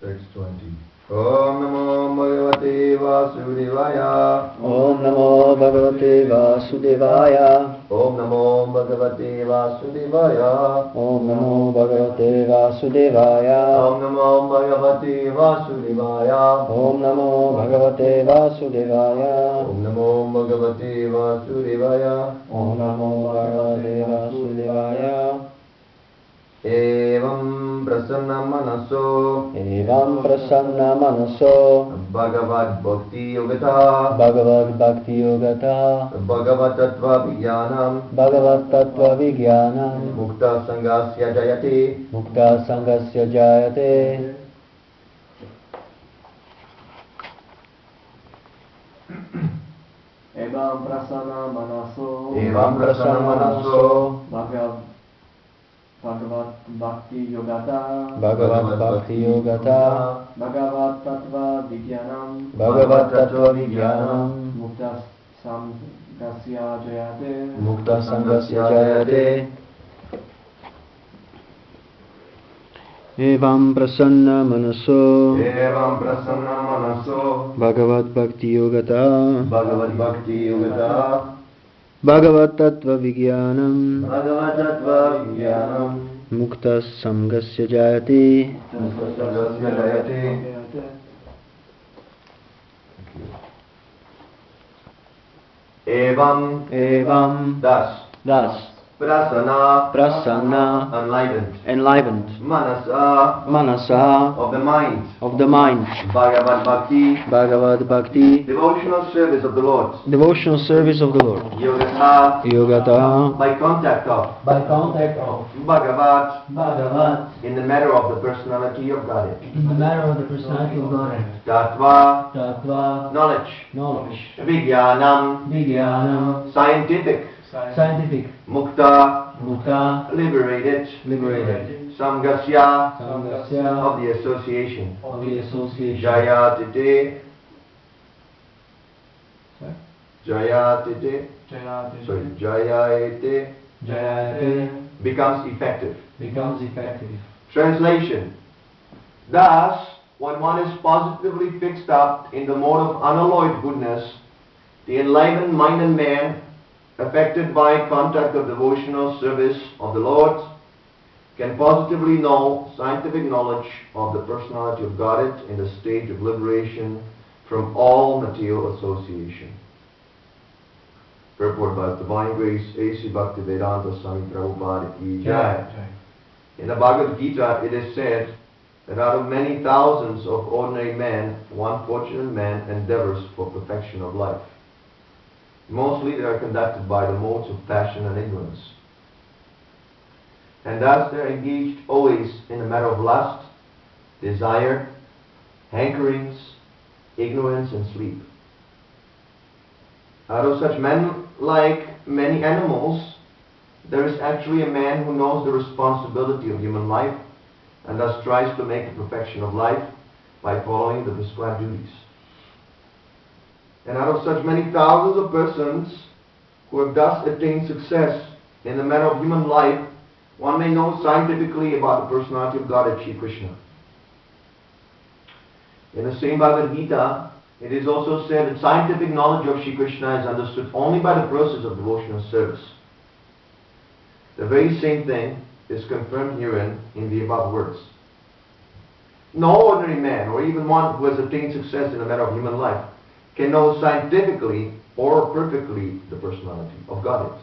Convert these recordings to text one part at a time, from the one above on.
620. Om Namo Bhagavate Vasudevaya. Om Namo Bhagavate Vasudevaya. Om Namo Bhagavate Vasudevaya. Om Namo Bhagavate Vasudevaya. Om Namo Bhagavate Vasudevaya. Om Namo Bhagavate Vasudevaya. Om Namo Bhagavate Vasudevaya. Om Namo Bhagavate Vasudevaya. Evam prasanna manaso. Evam prasanna manaso. Bhagavad Bhakti Yogata. Bhagavad Bhakti Yogata. Bhagavad Tattva Vijnanam. Bhagavad Tattva Vijnanam. Mukta Sangasya Jayate. Mukta Sangasya Jayate. Evam prasanna manaso. Evam prasanna manaso. Bhagavad Bhakti Yogata. Bhagavad Bhakti Yogata. Bhagavad Tattva Vijnanam. Bhagavad Tattva Vijnanam. Mukta Sangasya Jayate. Mukta Sangasya Jayate. Evam prasanna manaso. Evam prasanna manaso. Bhagavad Bhakti Yogata. Bhagavad Bhakti Yogata. Bhagavad Tattva Vijnanam. Bhagavad Tattva Vijnanam. Mukta Sangasya Jayate. Mukta Sangasya Jayate. Evam Thus Prasanna Prasanna enlivened Manasa of the mind Bhagavad Bhakti devotional service of the Lord Yogata by contact of Bhagavad in the matter of the personality of Godhead Tattva knowledge Vijnanam scientific Mukta liberated Sangasya of the association Jayate becomes effective. Translation. Thus, when one is positively fixed up in the mode of unalloyed goodness, the enlivened mind and man, affected by contact of devotional service of the Lord, can positively know scientific knowledge of the personality of Godhead in the stage of liberation from all material association. Purport by Divine Grace A.C. Bhaktivedanta Swami Prabhupada Ki Jai. In the Bhagavad Gita it is said that out of many thousands of ordinary men, one fortunate man endeavors for perfection of life. Mostly they are conducted by the modes of passion and ignorance. And thus they are engaged always in the matter of lust, desire, hankerings, ignorance and sleep. Out of such men, like many animals, there is actually a man who knows the responsibility of human life and thus tries to make the perfection of life by following the prescribed duties. And out of such many thousands of persons who have thus attained success in the matter of human life, one may know scientifically about the personality of God as Shri Krishna. In the same Bhagavad Gita, it is also said that scientific knowledge of Shri Krishna is understood only by the process of devotional service. The very same thing is confirmed herein in the above words. No ordinary man, or even one who has attained success in the matter of human life, can know scientifically or perfectly the personality of Godhead.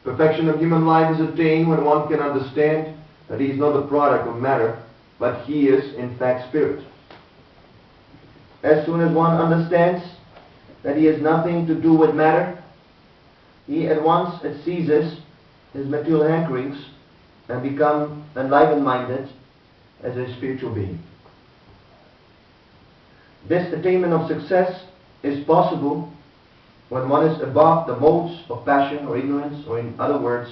Perfection of human life is attained when one can understand that he is not the product of matter, but he is in fact spirit. As soon as one understands that he has nothing to do with matter, he at once ceases his material hankerings and becomes enlivened-minded as a spiritual being. This attainment of success is possible when one is above the modes of passion or ignorance, or in other words,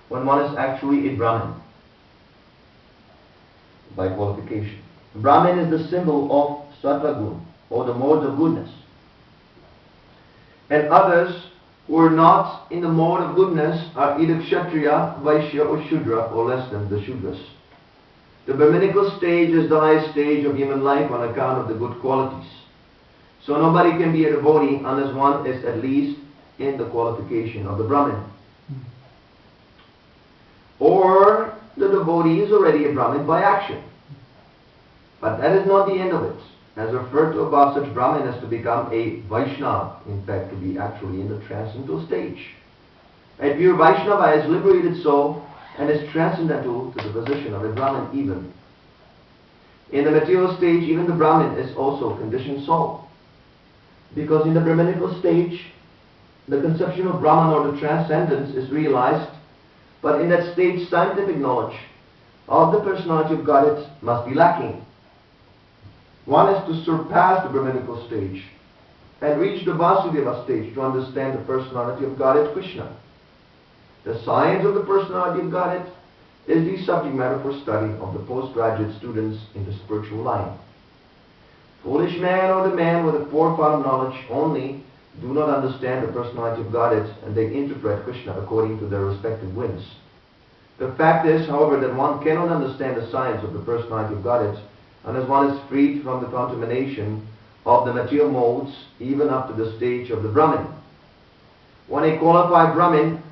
when one is actually a Brahmin. By qualification. Brahmin is the symbol of Sattva-guru, or the modes of goodness. And others who are not in the mode of goodness are either Kshatriya, Vaishya or Shudra, or less than the Shudras. The Brahminical stage is the highest stage of human life on account of the good qualities. So nobody can be a devotee unless one is at least in the qualification of the Brahmin. Or the devotee is already a Brahmin by action. But that is not the end of it. As referred to above, such Brahmin has to become a Vaishnava, in fact to be actually in the transcendental stage. A pure Vaishnava is liberated soul and is transcendental to the position of a Brahmin even. In the material stage, even the Brahmin is also conditioned soul. Because in the Brahminical stage, the conception of Brahman or the transcendence is realized, but in that stage, scientific knowledge of the personality of Godhead must be lacking. One has to surpass the Brahminical stage and reach the Vasudeva stage to understand the personality of Godhead Krishna. The science of the personality of Godhead is the subject matter for study of the postgraduate students in the spiritual line. Foolish man or the man with a fourfold knowledge only do not understand the personality of Godhead, and they interpret Krishna according to their respective whims. The fact is, however, that one cannot understand the science of the personality of Godhead unless one is freed from the contamination of the material modes, even up to the stage of the Brahmin. When a qualified Brahmin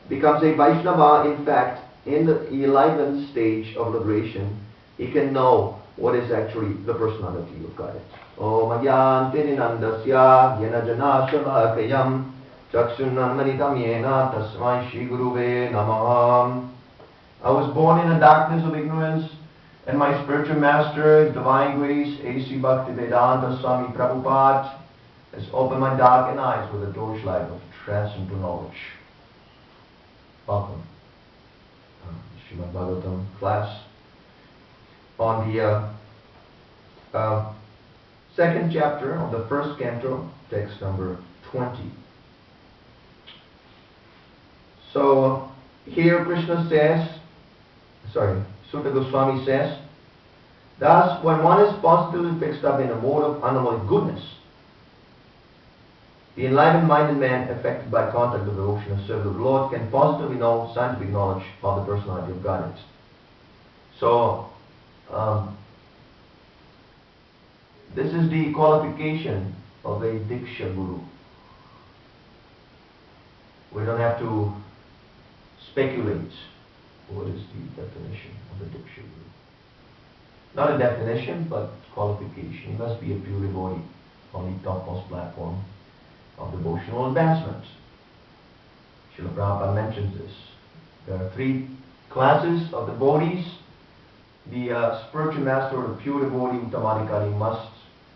becomes a Vaishnava, in fact, in the 11th stage of liberation, he can know what is actually the personality of Godhead. Om Agyan Tirinandasya Yena Jana Shavakayam Chakshunanmanitam Yena Tasmai Shri Guruve Namaham. I was born in the darkness of ignorance, and my spiritual master, His Divine Grace, A.C. Bhaktivedanta Swami Prabhupada, has opened my darkened eyes with a torchlight of transcendental knowledge. Welcome. Srimad Bhagavatam class on the second chapter of the first canto, text number 20. So here Krishna says, Sutta Goswami says, thus when one is positively fixed up in a mode of unalloyed goodness, the enlightened-minded man affected by contact with the devotion of service of the Lord can positively know scientific knowledge of the personality of Godhead. So, this is the qualification of a Diksa-guru. We don't have to speculate what is the definition of a Diksa-guru. Not a definition, but qualification. He must be a pure devotee on the topmost platform of devotional advancement. Srila Prabhupada mentions this. There are three classes of devotees. The spiritual master or the pure devotee Uttamadikari must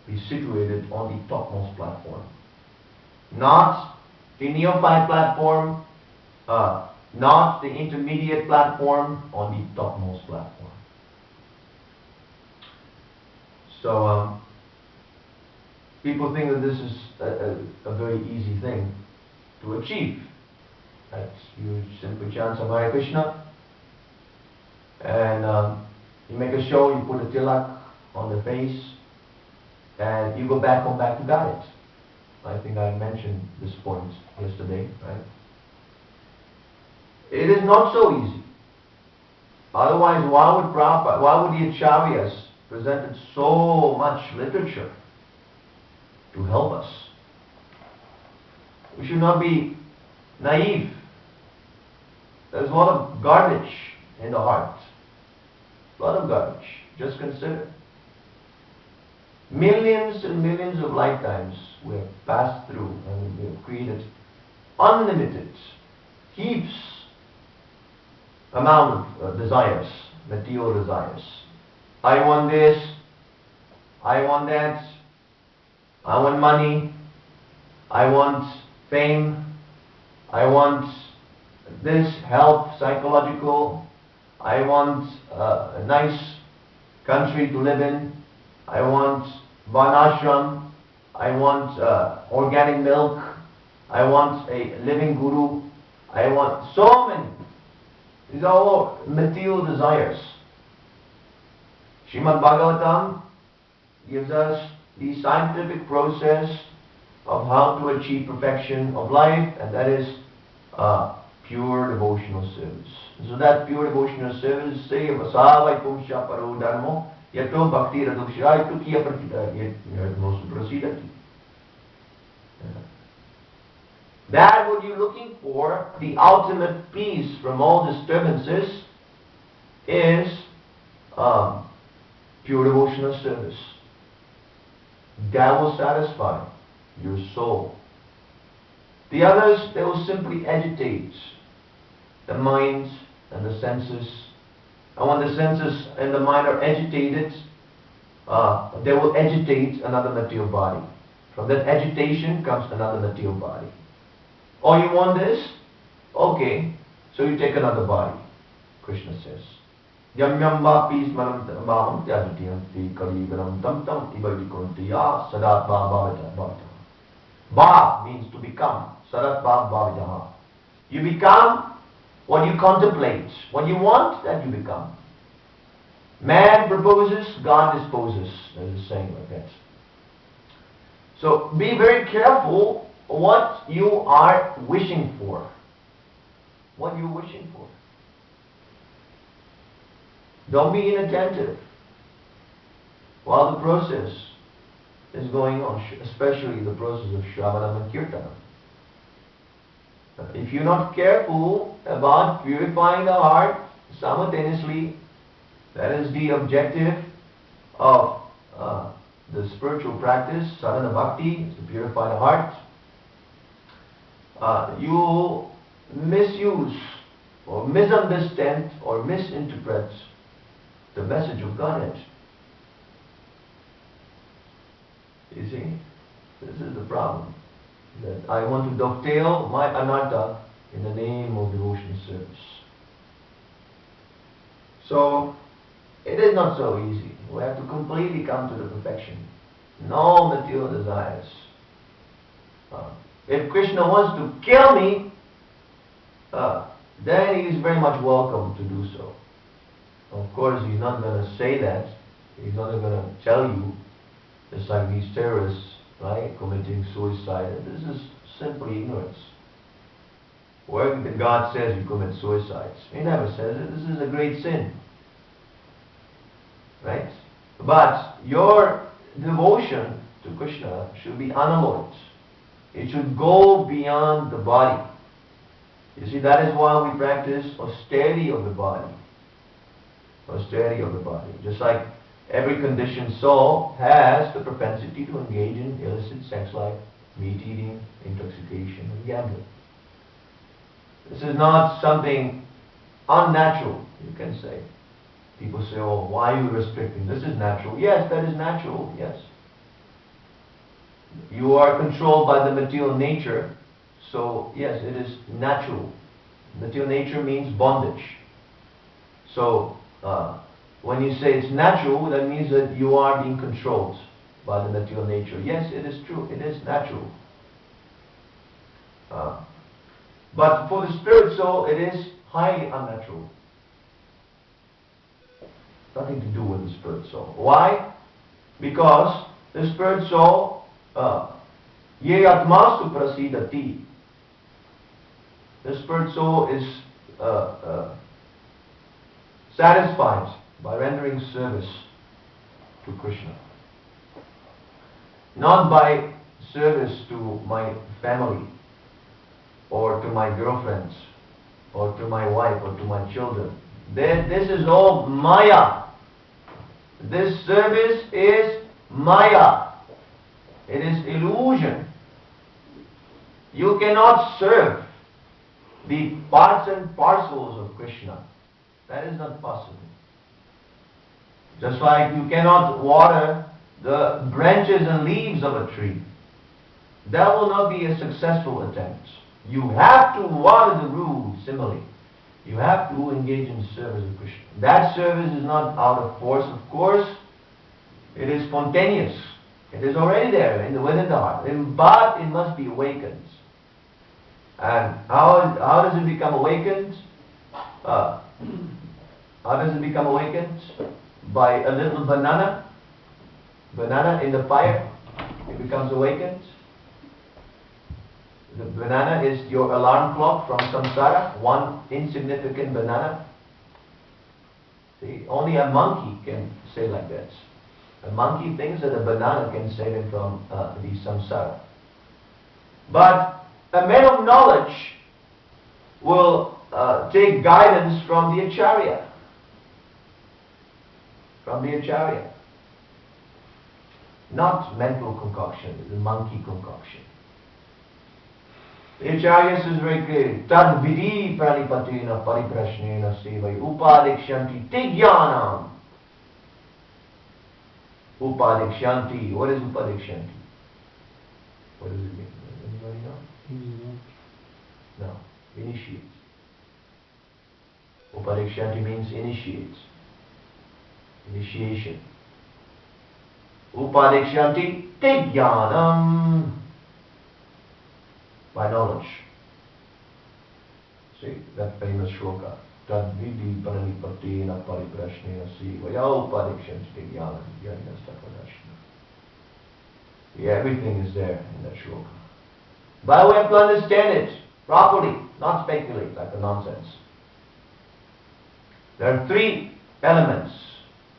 be situated on the topmost platform. Not the neophyte platform, not the intermediate platform, on the topmost platform. So, people think that this is a very easy thing to achieve. That you simply chant some Hare Krishna, and you make a show, you put a tilak on the face, and you go back to Godhead. I think I mentioned this point yesterday, right? It is not so easy. Otherwise, why would the Acharyas presented so much literature to help us? We should not be naive. There's a lot of garbage in the heart. A lot of garbage. Just consider. Millions and millions of lifetimes we have passed through, and we have created unlimited, heaps amount of desires, material desires. I want this, I want that, I want money, I want fame, I want this, health, psychological, I want a nice country to live in, I want varnashram, I want organic milk, I want a living guru, I want so many. These are all material desires. Srimad Bhagavatam gives us the scientific process of how to achieve perfection of life, and that is pure devotional service. So that pure devotional service, say, Vasavai Pumsha Paro Dharmo, Yato Bhakti Radushai Tukiya Pratita, yet most proceedati. That what you're looking for, the ultimate peace from all disturbances, is pure devotional service. That will satisfy your soul. The others, they will simply agitate the mind and the senses. And when the senses and the mind are agitated, they will agitate another material body. From that agitation comes another material body. Oh, you want this? Okay, so you take another body, Krishna says. Yam yam vapi smaram maham tyajatiyanti kalivaram tam tam ibadikuntiya sadat bhavavata bhavata. Bhav means to become. Sadat bhav bhavitaha. You become what you contemplate. What you want, that you become. Man proposes, God disposes. There's a saying like that. So be very careful what you are wishing for. What you're wishing for. Don't be inattentive while the process is going on, especially the process of Shravanam and Kirtanam. If you're not careful about purifying the heart simultaneously, that is the objective of the spiritual practice, sadhana bhakti, is to purify the heart. You misuse or misunderstand or misinterpret the message of Godhead. You see, this is the problem. That I want to dovetail my anatta in the name of devotional service. So, it is not so easy. We have to completely come to the perfection. No material desires. If Krishna wants to kill me, then he is very much welcome to do so. Of course, he's not going to say that. He's not going to tell you, just like these terrorists, right, committing suicide. This is simply ignorance. Where God says you commit suicides, He never says it. This is a great sin. Right? But your devotion to Krishna should be unalloyed. It should go beyond the body. You see, that is why we practice austerity of the body. Austerity of the body. Just like every conditioned soul has the propensity to engage in illicit sex life, meat eating, intoxication, and gambling. This is not something unnatural, you can say. People say, oh, why are you restricting? This is natural. Yes, that is natural, yes. You are controlled by the material nature, so yes, it is natural. Material nature means bondage. So, when you say it's natural, that means that you are being controlled by the material nature. Yes, it is true. It is natural. But for the spirit soul, it is highly unnatural. Nothing to do with the spirit soul. Why? Because the spirit soul, ye atmasu prasidati. The spirit soul is satisfied by rendering service to Krishna. Not by service to my family, or to my girlfriends, or to my wife, or to my children. This is all Maya. This service is Maya. It is illusion. You cannot serve the parts and parcels of Krishna. That is not possible. Just like you cannot water the branches and leaves of a tree. That will not be a successful attempt. You have to water the root, similarly. You have to engage in service of Krishna. That service is not out of force, of course. It is spontaneous. It is already there within the heart. But it must be awakened. And how does it become awakened? How does it become awakened? By a little banana in the fire. It becomes awakened. The banana is your alarm clock from samsara, one insignificant banana. See, only a monkey can say like that. A monkey thinks that a banana can save him from the samsara. But a man of knowledge will take guidance from the acharya. From the acharya. Not mental concoction, the monkey concoction. The acharya says very clearly, tad vidi pranipatina pariprashnena sevai upadikshanti tigyanam. Upadikshanti. What is upadikshanti? What does it mean? Anybody know? No. Initiate. Upadikshanti means initiate. Initiation. Upadikshanti tigyanam. By knowledge. See, that famous shloka. Tad vidi pranipatina pariprashnena sevaya upadikshanti tigyanam. Yeah, everything is there in that shloka. But we have to understand it properly, not speculate like a nonsense. There are three elements.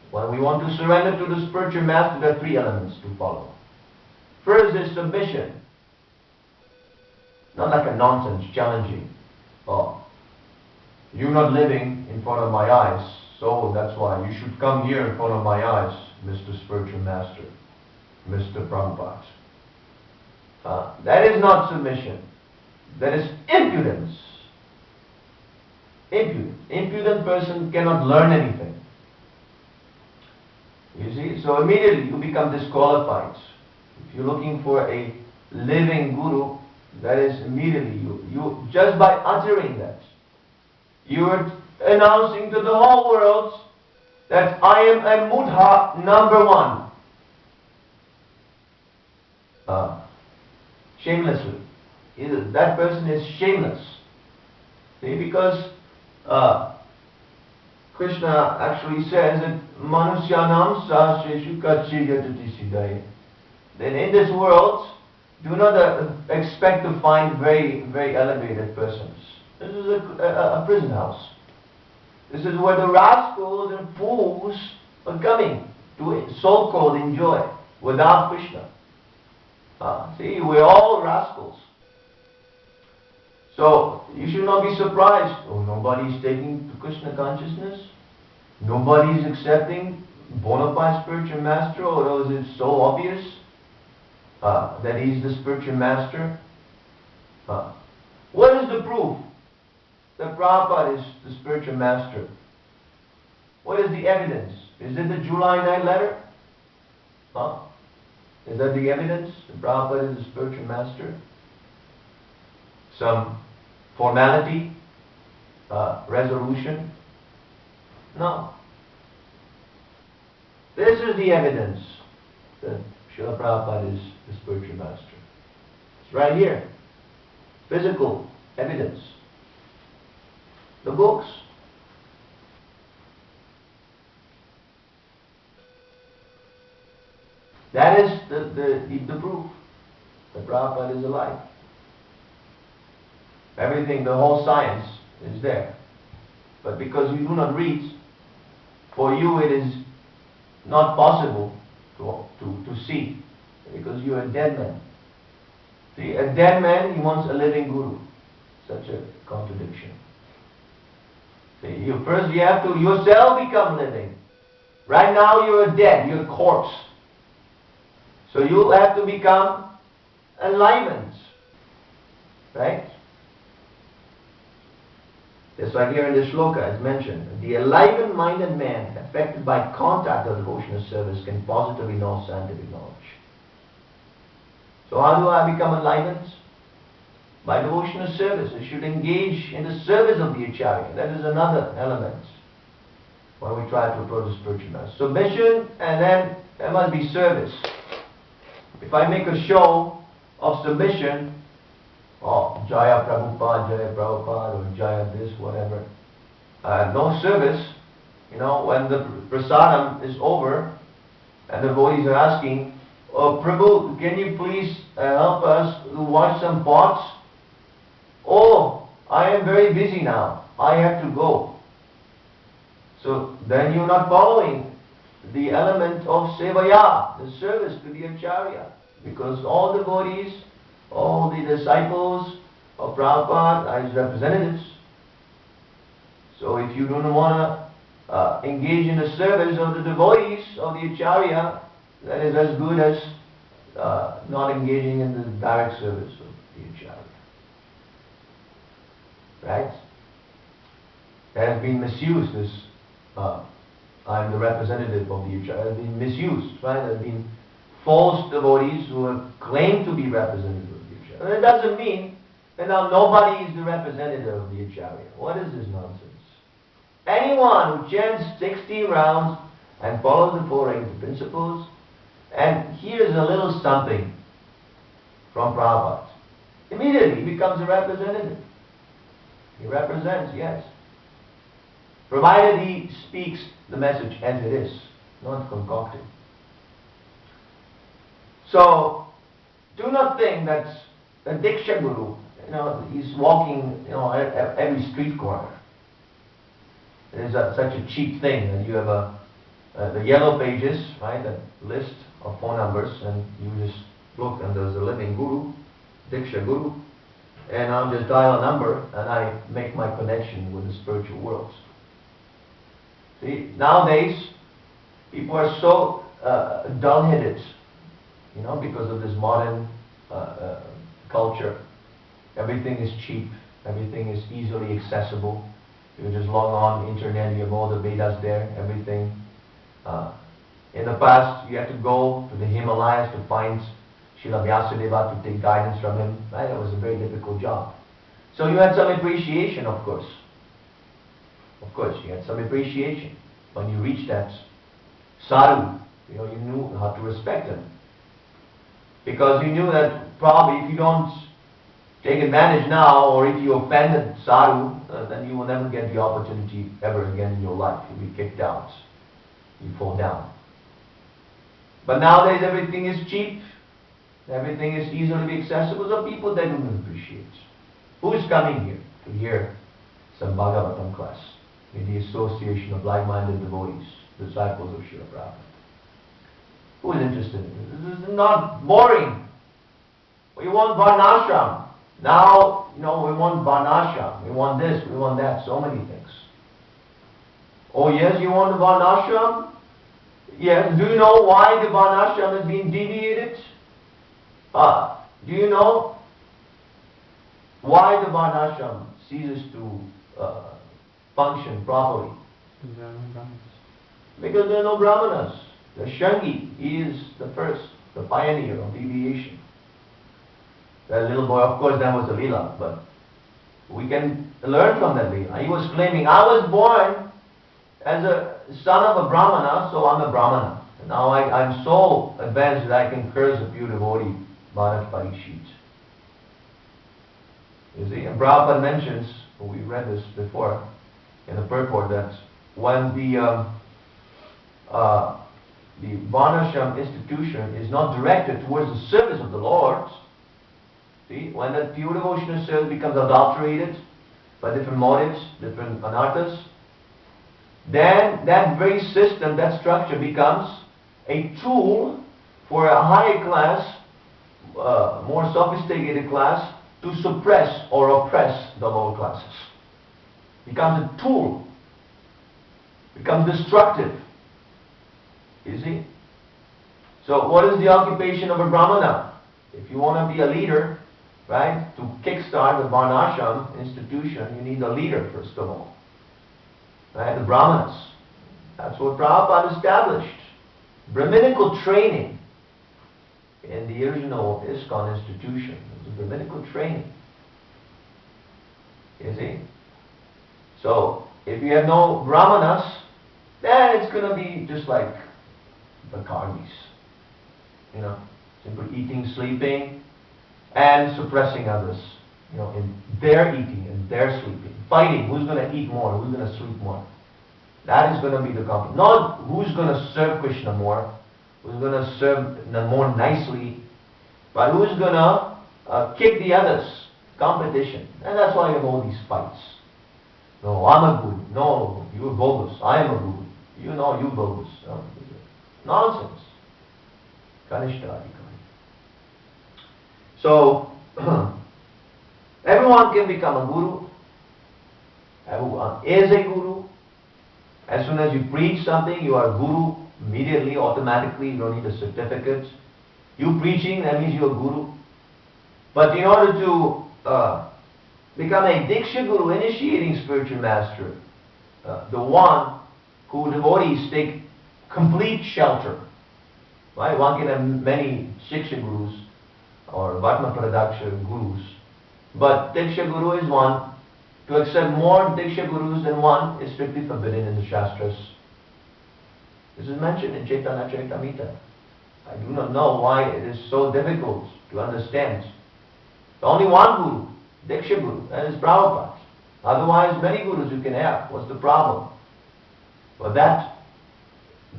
When we want to surrender to the spiritual master, there are three elements to follow. First is submission. Not like a nonsense, challenging. Oh, you're not living in front of my eyes, so that's why you should come here in front of my eyes, Mr. Spiritual Master, Mr. Prabhupada. That is not submission. That is impudence. Impudent person cannot learn anything. You see, so immediately you become disqualified. If you're looking for a living guru, that is immediately you just by uttering that, you're announcing to the whole world that I am a Mudha number one. Shamelessly. That person is shameless. See, because Krishna actually says that Manusyanam sahasreshu kachiyatati siddhaya. Then in this world, do not expect to find very, very elevated persons. This is a prison house. This is where the rascals and fools are coming to so-called enjoy without Krishna. See, we're all rascals. So, you should not be surprised. Oh, nobody is taking to Krishna consciousness. Nobody is accepting bona fide spiritual master, or is it so obvious that he's the spiritual master? What is the proof that Prabhupada is the spiritual master? What is the evidence? Is it the July 9 letter? Is that the evidence that Prabhupada is the spiritual master? Some formality? Resolution? No. This is the evidence that Srila Prabhupada is the spiritual master. It's right here. Physical evidence. The books. That is the proof that Prabhupada is alive. Everything, the whole science is there. But because you do not read, for you it is not possible to see, because you are a dead man. See, a dead man, he wants a living guru. Such a contradiction. See, first you have to yourself become living. Right now you are dead, you're a corpse. So you have to become enlivened. Right? Just like here in the shloka, as mentioned, the enlivened-minded man affected by contact of devotional service can positively know scientific knowledge. So how do I become enlivened? By devotional service. I should engage in the service of the acharya. That is another element when we try to approach the spiritual master. Submission, and then there must be service. If I make a show of submission, oh, Jaya Prabhupada, or Jaya this, whatever. No service. You know, when the prasadam is over and the devotees are asking, oh, Prabhu, can you please help us to wash some pots? oh, I am very busy now, I have to go. So then you're not following the element of sevaya, the service to the acharya. Because all devotees, all the disciples of Prabhupada are his representatives. So if you don't want to engage in the service of the devotees of the acharya, that is as good as not engaging in the direct service of the acharya. Right? It has been misused, this I'm the representative of the acharya. It has been misused, right? There have been false devotees who have claimed to be representative of the acharya. And it doesn't mean that now nobody is the representative of the acharya. What is this nonsense? Anyone who chants 60 rounds and follows the four regular principles and hears a little something from Prabhupada, immediately he becomes a representative. He represents, yes. Provided he speaks the message as it is, not concocted. So, do not think that a Diksa-guru, he's walking, at every street corner. It is such a cheap thing that you have the yellow pages, right, a list of phone numbers, and you just look and there's a living guru, Diksa-guru, and I'll just dial a number and I make my connection with the spiritual worlds. See, nowadays, people are so dull-headed, because of this modern culture. Everything is cheap, everything is easily accessible. You just log on the internet, you have all the Vedas there, everything. In the past, you had to go to the Himalayas to find Srila Vyasadeva to take guidance from him. Right? It was a very difficult job. So you had some appreciation, of course. Of course, you had some appreciation. When you reached that sadhu, you knew how to respect him. Because you knew that probably if you don't take advantage now, or if you offended sadhu, then you will never get the opportunity ever again in your life. You'll be kicked out. You fall down. But nowadays everything is cheap. Everything is easily accessible. So people, they don't appreciate. Who is coming here to hear some Bhagavatam class in the association of like-minded devotees, disciples of Srila Prabhupada? Who is interested in this? This is not boring. We want Varnashram. Now, we want Varnashram. We want this, we want that, so many things. Oh yes, you want the Varnashram? Yes. Do you know why the Varnashram has been deviated? Do you know why the Varnashram ceases to function properly? Because there are no Brahmanas. The Shangi is the first, the pioneer of deviation. That little boy, of course, that was a Leela, but we can learn from that Leela. He was claiming, I was born as a son of a Brahmana, so I'm a Brahmana. And now I'm so advanced that I can curse a pure devotee, Bharat Parishit. You see, and Prabhupada mentions, we read this before in the purport, that when the Varnashram institution is not directed towards the service of the Lord, see, when that pure devotional service becomes adulterated by different motives, different anarthas, then that very system, that structure becomes a tool for a higher class, more sophisticated class, to suppress or oppress the lower classes. Becomes a tool. Becomes destructive. You see? So what is the occupation of a Brahmana? If you want to be a leader, right, to kickstart the Varnashram institution, you need a leader first of all. Right, the Brahmanas. That's what Prabhupada established. Brahminical training in the original ISKCON institution. It was a Brahminical training. You see? So, if you have no Brahmanas, then it's going to be just like the karmis. Simply eating, sleeping, and suppressing others. In their eating and their sleeping. Fighting, who's going to eat more, who's going to sleep more. That is going to be the conflict. Not who's going to serve Krishna more, who's going to serve more nicely, but who's going to kick the others, competition. And that's why you have all these fights. No, I'm a guru. No, you're bogus. I am a guru. You know, you bogus. No, nonsense. Kanishta. So, everyone can become a guru. Everyone is a guru. As soon as you preach something, you are a guru immediately, automatically. You don't need a certificate. You preaching, that means you're a guru. But in order to become a Diksa-guru, initiating spiritual master, the one who devotees take complete shelter. Right? One can have many Shiksha-gurus or Vatma-Pradaksha gurus. But Diksha-guru is one. To accept more Diksha-gurus than one is strictly forbidden in the Shastras. This is mentioned in Chaitanya Charitamrita. I do not know why it is so difficult to understand. The only one guru, Diksha-guru, that is Prabhupada. Otherwise, many gurus you can have. What's the problem? But that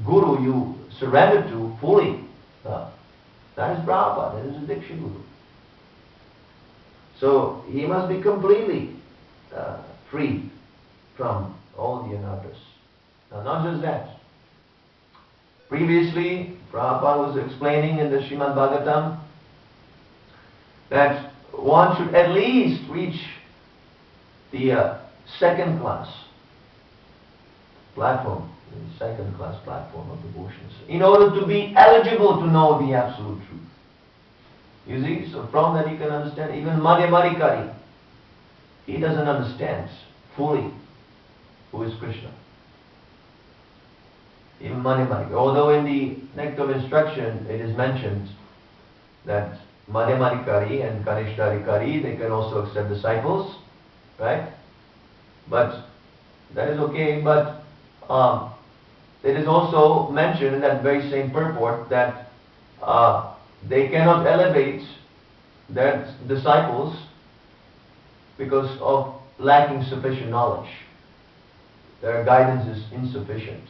guru you surrender to fully, that is Prabhupada, that is a Diksha-guru. So, he must be completely free from all the anarthas. Now, not just that. Previously, Prabhupada was explaining in the Srimad Bhagavatam that one should at least reach the second class platform, the second class platform of devotions, in order to be eligible to know the absolute truth. You see, so from that you can understand even Madhyamadikari. He doesn't understand fully who is Krishna. Even Madhyamadikari. Although in the Nectar of Instruction it is mentioned that Madhyamadikari and Kanishtadikari, they can also accept disciples, right? But that is okay, but it is also mentioned in that very same purport that they cannot elevate their disciples because of lacking sufficient knowledge. Their guidance is insufficient.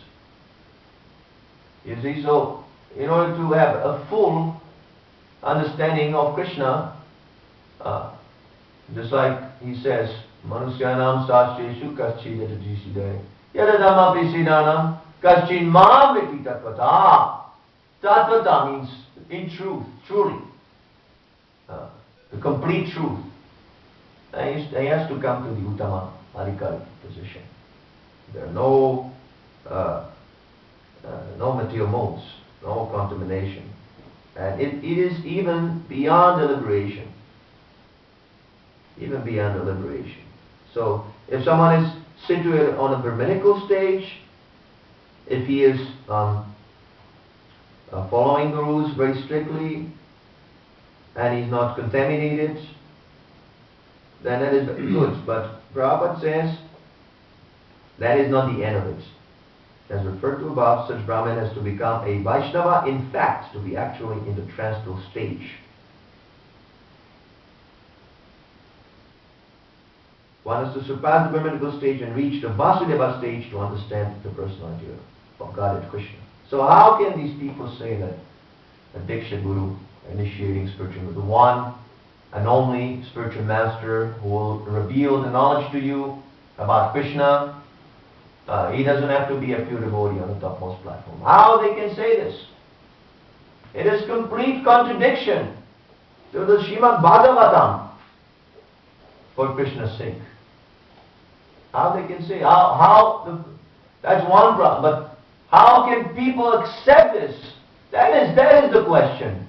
You see, so in order to have a full understanding of Krishna, just like he says, Manusyanam sastreshu kaschidatajisidaya yadadama pisinanam kaschin mam viti tatvata. Tatvata means in truth, truly. The complete truth. And he has to come to the Uttama Adhikari position. There are no material modes, no contamination. And it is even beyond deliberation. Even beyond deliberation. So, if someone is situated on a Brahminical stage, if he is following the rules very strictly, and he's not contaminated, then that is very good. But Prabhupada says that is not the end of it. As referred to above, such Brahmin has to become a Vaishnava, in fact, to be actually in the transcendental stage. One has to surpass the Brahminical stage and reach the Vasudeva stage to understand the personality of Godhead Krishna. So how can these people say that a Diksha-guru, initiating spiritual, the one and only spiritual master who will reveal the knowledge to you about Krishna, he doesn't have to be a pure devotee on the topmost platform. How they can say this? It is complete contradiction to the Srimad Bhagavatam, for Krishna's sake. How they can say, that's one problem, but how can people accept this? That is the question.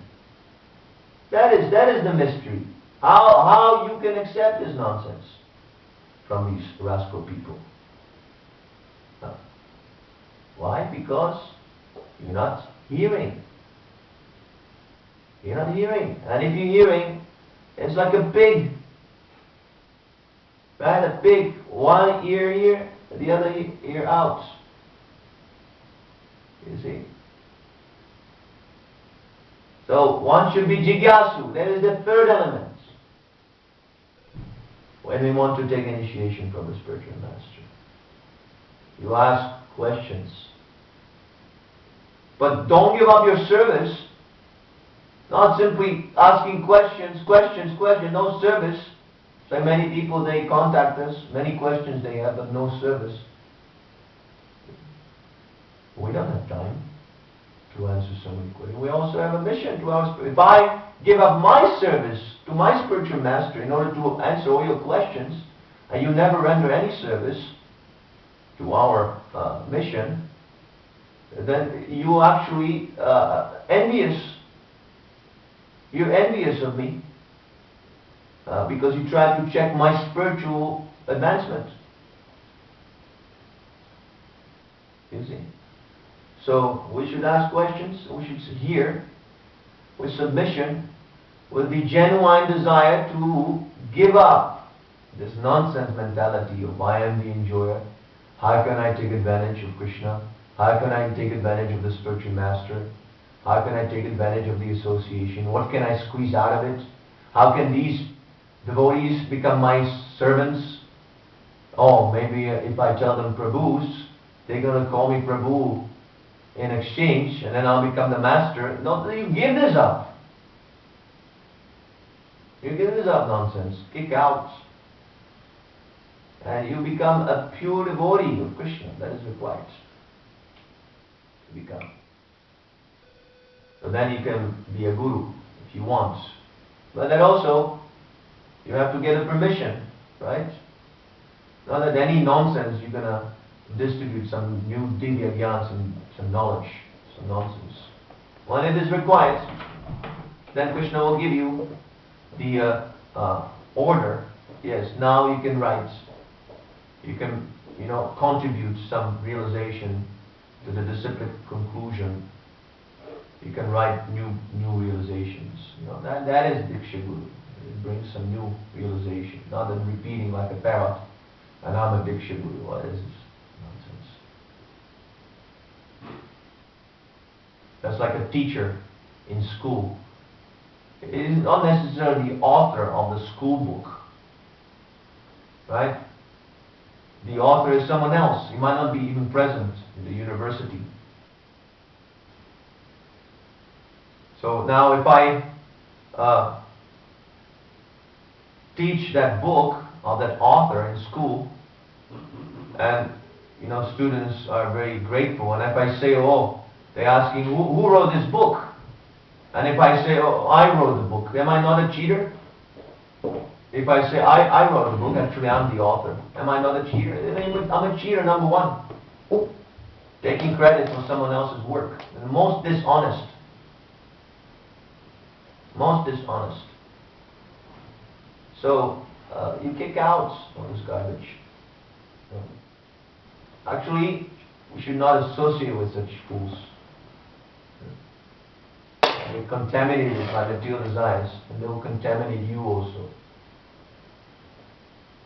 That is the mystery. How you can accept this nonsense from these rascal people. Why? Because you're not hearing. You're not hearing. And if you're hearing, it's like a pig. Right? A pig, one ear here, the other ear out. You see? So one should be jigyasu. That is the third element. When we want to take initiation from the spiritual master, you ask questions. But don't give up your service. Not simply asking questions, no service. So many people, they contact us, many questions they have, but no service. We don't have time to answer so many questions. We also have a mission to our. If I give up my service to my spiritual master in order to answer all your questions, and you never render any service to our mission, then you actually envious. You're envious of me because you try to check my spiritual advancement. You see? So we should ask questions, we should hear with submission, with the genuine desire to give up this nonsense mentality of I am the enjoyer, how can I take advantage of Krishna, how can I take advantage of the spiritual master, how can I take advantage of the association, what can I squeeze out of it, how can these devotees become my servants, oh maybe if I tell them Prabhus, they're going to call me Prabhu in exchange, and then I'll become the master. No, you give this up. You give this up nonsense. Kick out. And you become a pure devotee of Krishna. That is required to become. So then you can be a guru if you want. But then also, you have to get a permission, right? Not that any nonsense you're going to distribute some new divya gyan, some knowledge, some nonsense. When it is required, then Krishna will give you the order. Yes, now you can write. You can, contribute some realization to the disciplic conclusion. You can write new realizations. That is Diksa-guru. It brings some new realization, not than repeating like a parrot. And I'm a Diksa-guru. What is this? Nonsense. That's like a teacher in school. It is not necessarily the author of the school book. Right? The author is someone else. He might not be even present in the university. So now if I teach that book of that author in school, and students are very grateful, and if I say, oh, they're asking who wrote this book, and if I say, oh, I wrote the book, am I not a cheater? If I say I wrote the book, actually I'm the author, am I not a cheater? I'm a cheater, number one. Taking credit for someone else's work. And most dishonest. Most dishonest. So, you kick out all this garbage. Actually, we should not associate with such fools. You're contaminated by material desires, and they will contaminate you also.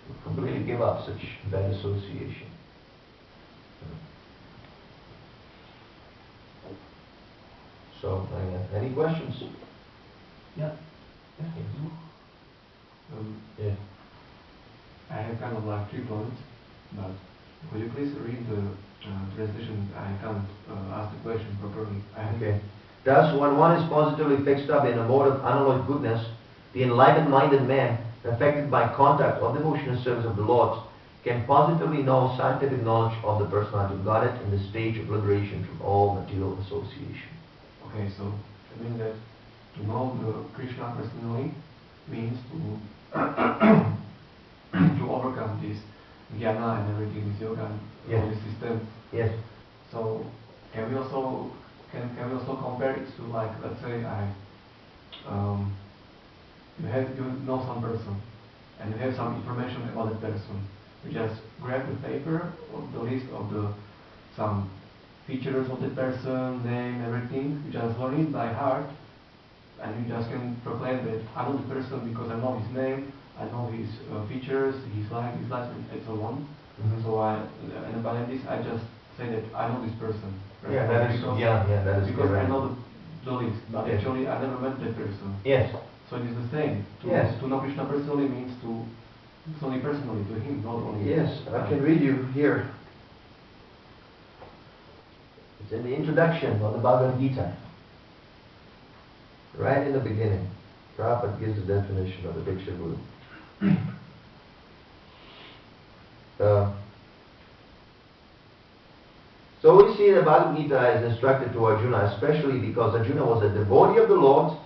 You completely give up such bad association. So, any questions? Yeah. Yeah. I have kind of like 3 points, but could you please read the translation? I can't ask the question properly. Okay. Thus, when one is positively fixed up in a mode of unalloyed goodness, the enlightened-minded man, affected by contact or devotional service of the Lord, can positively know scientific knowledge of the personality of Godhead in the stage of liberation from all material association. Okay, so it means that to know the Krishna personally means to to overcome this jnana and everything, this yoga and all this system. Yes. So can we also compare it to, like, let's say you know some person and you have some information about that person. You just grab the paper of the list of some features of the person, name, everything. You just learn it by heart, and you just can proclaim that I know the person because I know his name, I know his features, his life, and so on. Mm-hmm. So and by this I just say that I know this person. Right? Yeah, that is because correct. I know the list, but yes. actually I never met that person. Yes. So it is the same. To know Krishna personally means to only personally to him, not only. Yes, I can read you here. It's in the introduction of the Bhagavad Gita. Right in the beginning, Prabhupada gives the definition of the Diksa-guru. So we see the Bhagavad Gita is instructed to Arjuna, especially because Arjuna was a devotee of the Lord,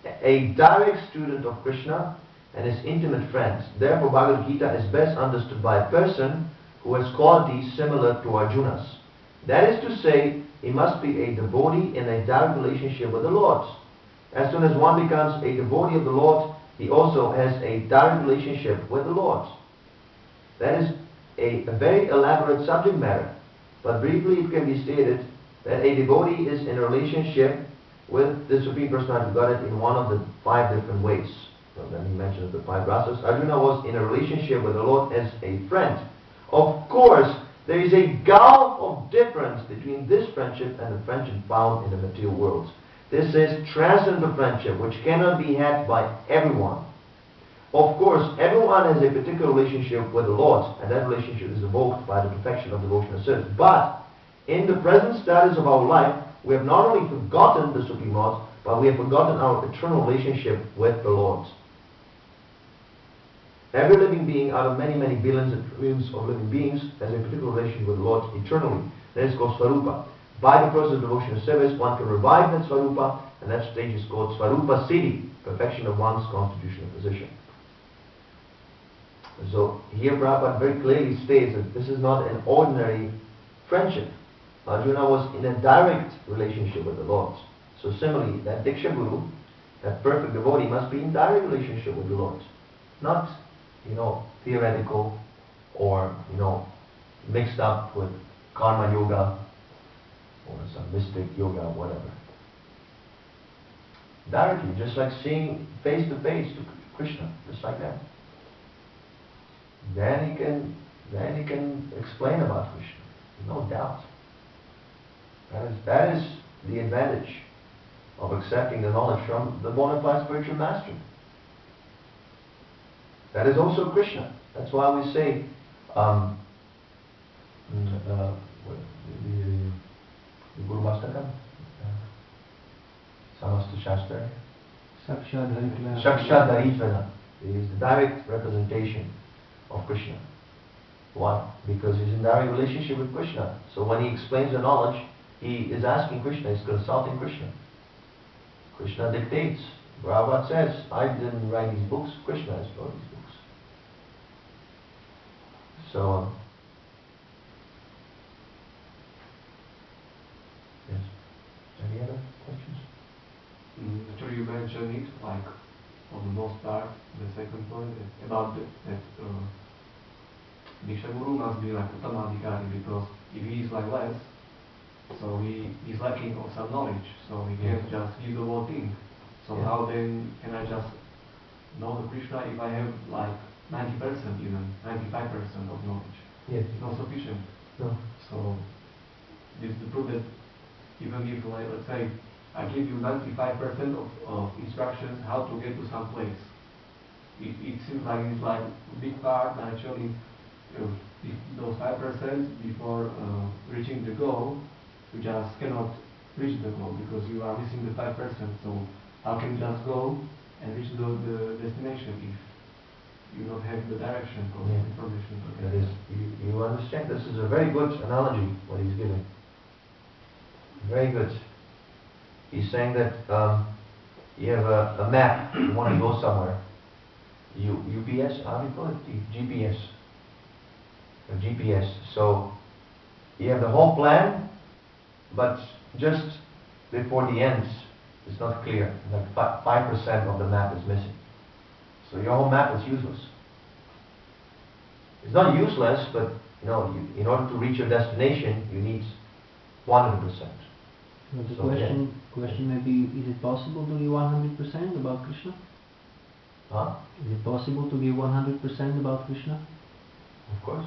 a direct student of Krishna, and his intimate friend. Therefore, Bhagavad Gita is best understood by a person who has qualities similar to Arjuna's. That is to say, he must be a devotee in a direct relationship with the Lord. As soon as one becomes a devotee of the Lord, he also has a direct relationship with the Lord. That is a very elaborate subject matter. But briefly it can be stated that a devotee is in a relationship with the Supreme Personality of Godhead in one of the 5 different ways. So then he mentions the 5 rasas. Arjuna was in a relationship with the Lord as a friend. Of course, there is a gulf of difference between this friendship and the friendship found in the material world. This is transcendental friendship, which cannot be had by everyone. Of course, everyone has a particular relationship with the Lord, and that relationship is evoked by the perfection of devotional service. But in the present status of our life, we have not only forgotten the Supreme Lord, but we have forgotten our eternal relationship with the Lord. Every living being out of many, many billions and trillions of living beings has a particular relation with the Lord eternally. That is called Svarupa. By the process of devotional service, one can revive that Svarupa, and that stage is called Svarupa Siddhi, perfection of one's constitutional position. So here Prabhupada very clearly states that this is not an ordinary friendship. Arjuna was in a direct relationship with the Lord. So similarly, that Diksa-guru, that perfect devotee, must be in direct relationship with the Lord. Not, theoretical or, mixed up with karma yoga or some mystic yoga, whatever. Directly, just like seeing face to face to Krishna, just like that. Then he can explain about Krishna, no doubt. That is the advantage of accepting the knowledge from the bona fide spiritual master. That is also Krishna. That's why we say the Guru Vastakam, Samasta Shastra, Shakshadharitvana is the direct representation of Krishna. Why? Because he's in direct relationship with Krishna. So when he explains the knowledge, he is asking Krishna, he's consulting Krishna. Krishna dictates. Prabhupada says, I didn't write these books, Krishna has wrote these books. So, yes. Any other questions? Actually, you mentioned it, like, on the most part, the second point, about that Diksa-guru must be like Uttamadhikari, because if he is like less, so he is lacking of some knowledge, so he can't just give the whole thing. So how then can I just know the Krishna if I have like 90% even, 95% of knowledge? Yes. It's not sufficient. No. So this is the proof that even if, like, let's say, I give you 95% of instructions how to get to some place, it seems like it's like a big part, but actually if those 5% before reaching the goal, you just cannot reach the goal because you are missing the 5%. So how can you just go and reach the destination if you don't have the direction or information? That is, you understand, this is a very good analogy what he's giving. Very good. He's saying that you have a map, you want to go somewhere. UPS, how do you call it? GPS. A GPS. So you have the whole plan, but just before the ends, it's not clear. Like 5% of the map is missing. So your whole map is useless. It's not useless, but in order to reach your destination, you need 100%. Well, the question may be, is it possible to be 100% about Krishna? Huh? Is it possible to be 100% about Krishna? Of course.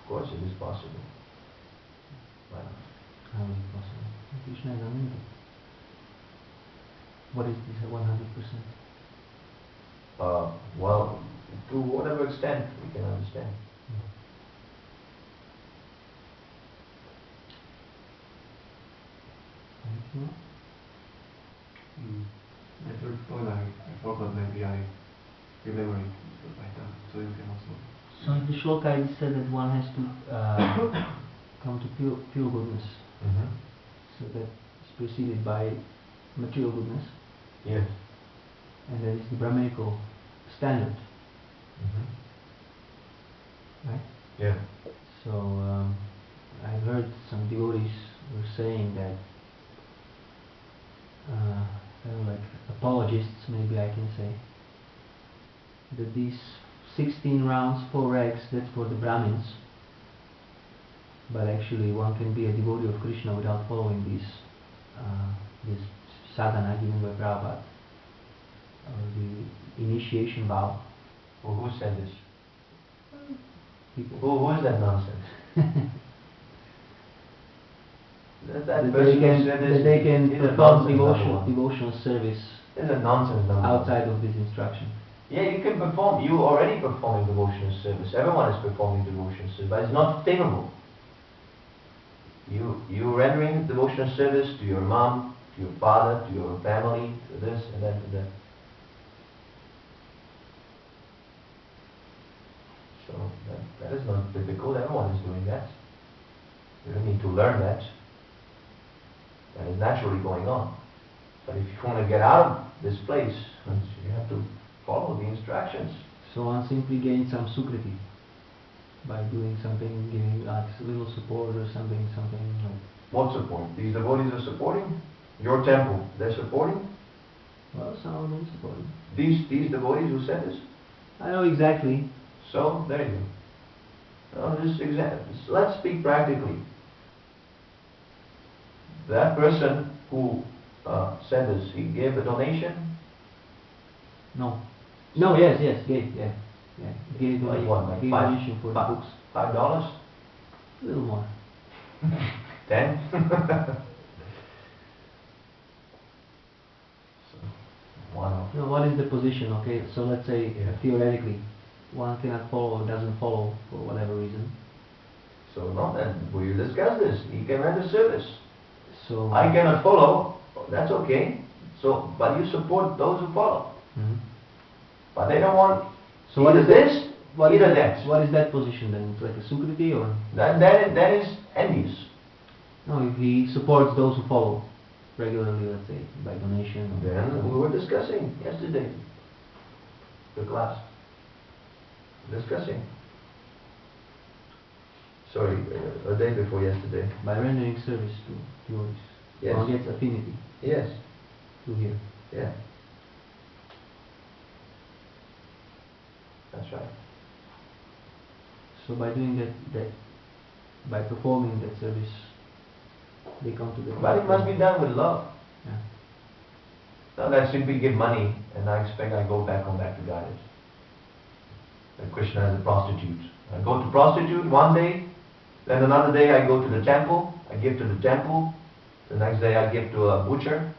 Of course it is possible. Why not? How is it possible? Krishna is unlimited. What is this 100%? Well, to whatever extent we can understand. The third point I forgot, maybe I remember it right now, so you can also. So in the shloka it said that one has to come to pure goodness. So that is preceded by material goodness, Yes. and that is the Brahminical standard, right? Yeah. So I've heard some devotees were saying that, kind of like apologists, maybe I can say, that these 16 rounds, 4 rags, that's for the Brahmins. But actually one can be a devotee of Krishna without following this sadhana given by Prabhupada, or the initiation vow. Well, who said this? People. Who is that nonsense? that That person who said this they can is a perform nonsense devotional service It's a nonsense number one. outside of this instruction. Yeah, you can perform. You are already performing devotional service. Everyone is performing devotional service, but it's not favorable. You rendering devotional service to your mom, to your father, to your family, to this and that and that. So that is not difficult. Everyone is doing that. You don't need to learn that. That is naturally going on. But if you want to get out of this place, you have to follow the instructions. So one simply gains some sukriti by doing something, giving like a little support or something like. What support? These devotees are supporting your temple. They're supporting Well, some of them supporting. these devotees who said this. I know exactly. So there you go. Now, let's speak practically. That person who said this, he gave a donation. No. No. Yes. Gave. Yeah. Gave Like what? Like donation for the books. $5? A little more. 10? So, wow. No, what is the position? Okay, so let's say theoretically, one cannot follow or doesn't follow for whatever reason. So no, then we discuss this. He can render service. So I cannot follow. That's okay. So, but you support those who follow. But they don't want. So what either is this? What either is that. What is that position then? It's like a sukriti or? That is envious. No, if he supports those who follow regularly, let's say by donation. Or Then we were discussing yesterday. The class. Discussing. Sorry, a day before yesterday. by rendering service to devotees. Yes. One gets affinity Yes. to here. Yeah. That's right. So by doing that, by performing that service, they come to the. But it must be done with love. Yeah. Not that I simply give money and I expect I go back to Goddess. Like Krishna is a prostitute. I go to prostitute one day, then another day I go to the temple, I give to the temple, the next day I give to a butcher,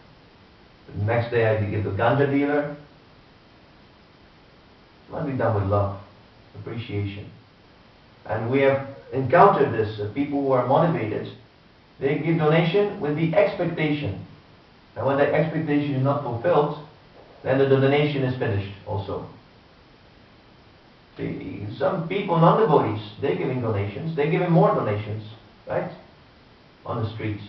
the next day I give to a ganja dealer. It must be done with love, appreciation. And we have encountered this, people who are motivated, they give donation with the expectation. And when that expectation is not fulfilled, then the donation is finished also. See, some people, non-devotees, they're giving donations, they're giving more donations, right? On the streets.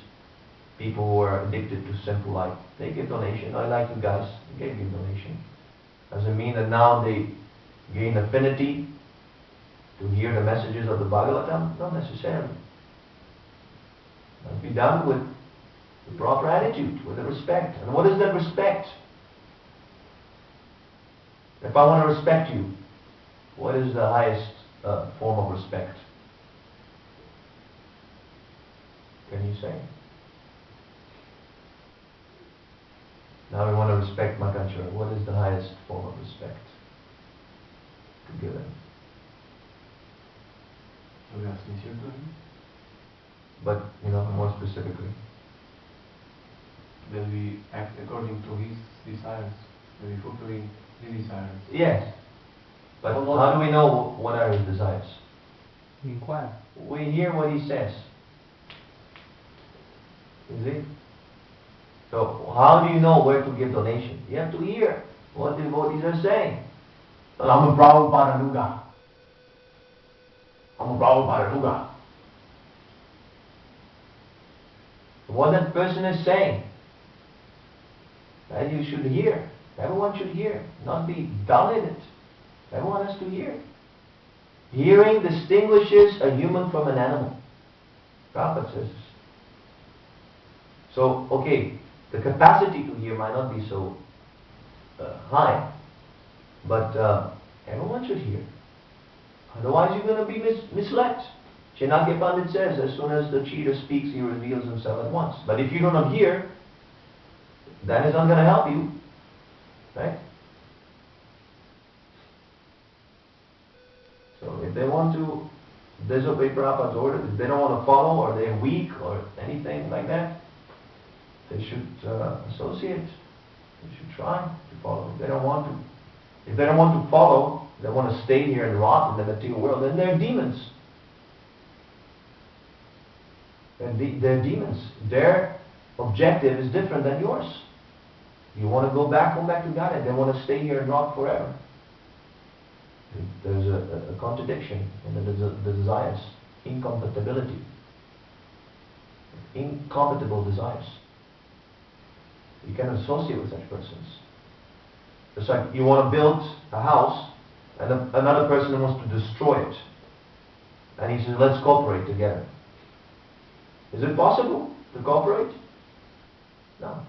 People who are addicted to sinful life, they give donation. I like you guys, they give donation. Doesn't mean that now they gain affinity to hear the messages of the Bhagavatam, not necessarily. It must be done with the proper attitude, with the respect. And what is that respect? If I want to respect you, what is the highest form of respect? Can you say? Now we want to respect Makanchara. What is the highest form of respect to give him? So we are sincere to him. But, more specifically. Then we act according to his desires. Then we fulfilling his desires. Yes. But how do we know what are his desires? We inquire. We hear what he says. You see? So how do you know where to give donation? You have to hear what the devotees are saying. Well, I'm a Prabhupada Nuga. I'm a Prabhupada Nuga. What that person is saying, that you should hear. Everyone should hear, not be dull in it. Everyone has to hear. Hearing distinguishes a human from an animal. Prabhupada says. So, okay, the capacity to hear might not be so high, but everyone should hear. Otherwise you're going to be misled. Chinakya Pandit says, as soon as the cheater speaks, he reveals himself at once. But if you do not hear, that is not going to help you. Right? So if they want to disobey Prabhupada's orders, if they don't want to follow, or they're weak, or anything like that, they should associate. They should try to follow. If they don't want to follow, they want to stay here and rot in the material world, then they're demons. They're demons. Their objective is different than yours. You want to go back to God, and they want to stay here and rot forever. There's a contradiction in the desires, incompatibility, incompatible desires. You can associate with such persons. It's like you want to build a house, and another person wants to destroy it, and he says, "Let's cooperate together." Is it possible to cooperate? No.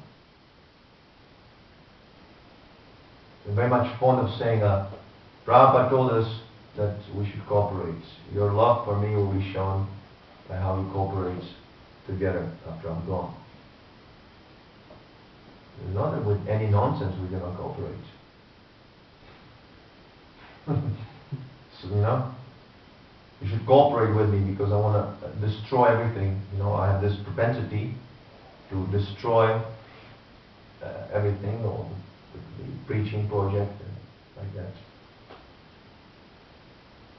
We're very much fond of saying, Prabhupada told us that we should cooperate. Your love for me will be shown by how we cooperate together after I'm gone. It's not that with any nonsense we're going to cooperate. So, you should cooperate with me because I want to destroy everything. I have this propensity to destroy everything, or the preaching project and like that.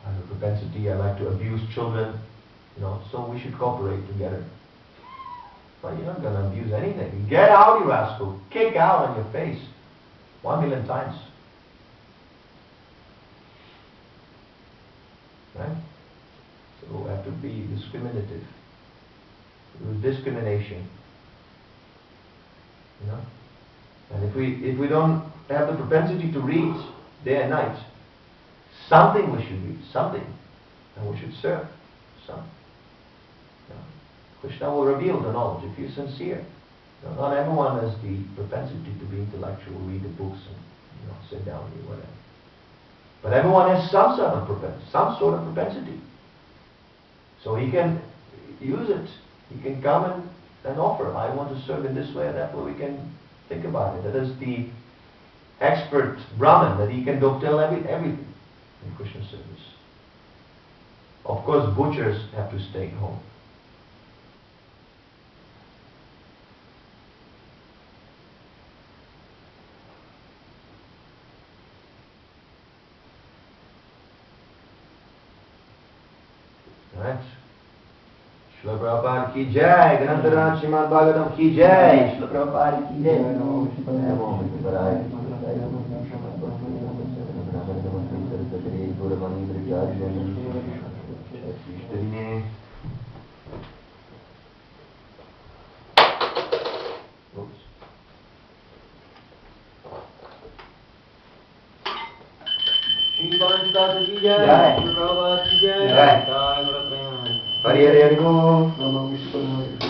I have a propensity, I like to abuse children, so we should cooperate together. But you're not going to abuse anything. Get out, you rascal. Kick out on your face 1,000,000 times. Right? So we have to be discriminative. With discrimination. And if we don't have the propensity to read day and night, something we should read, something, and we should serve some. Krishna will reveal the knowledge if you're sincere. Not everyone has the propensity to be intellectual, read the books, and sit down and whatever. But everyone has some sort of propensity. So he can use it. He can come and offer. I want to serve in this way or that way. We can think about it. That is the expert Brahmin, that he can dovetail everything in Krishna service. Of course, butchers have to stay home. Right? Srila Prabhupada ki jai, Grantaraj Srimad Bhagavatam ki jai, Srila Prabhupada ki jai. Hari Hari Hari Bo.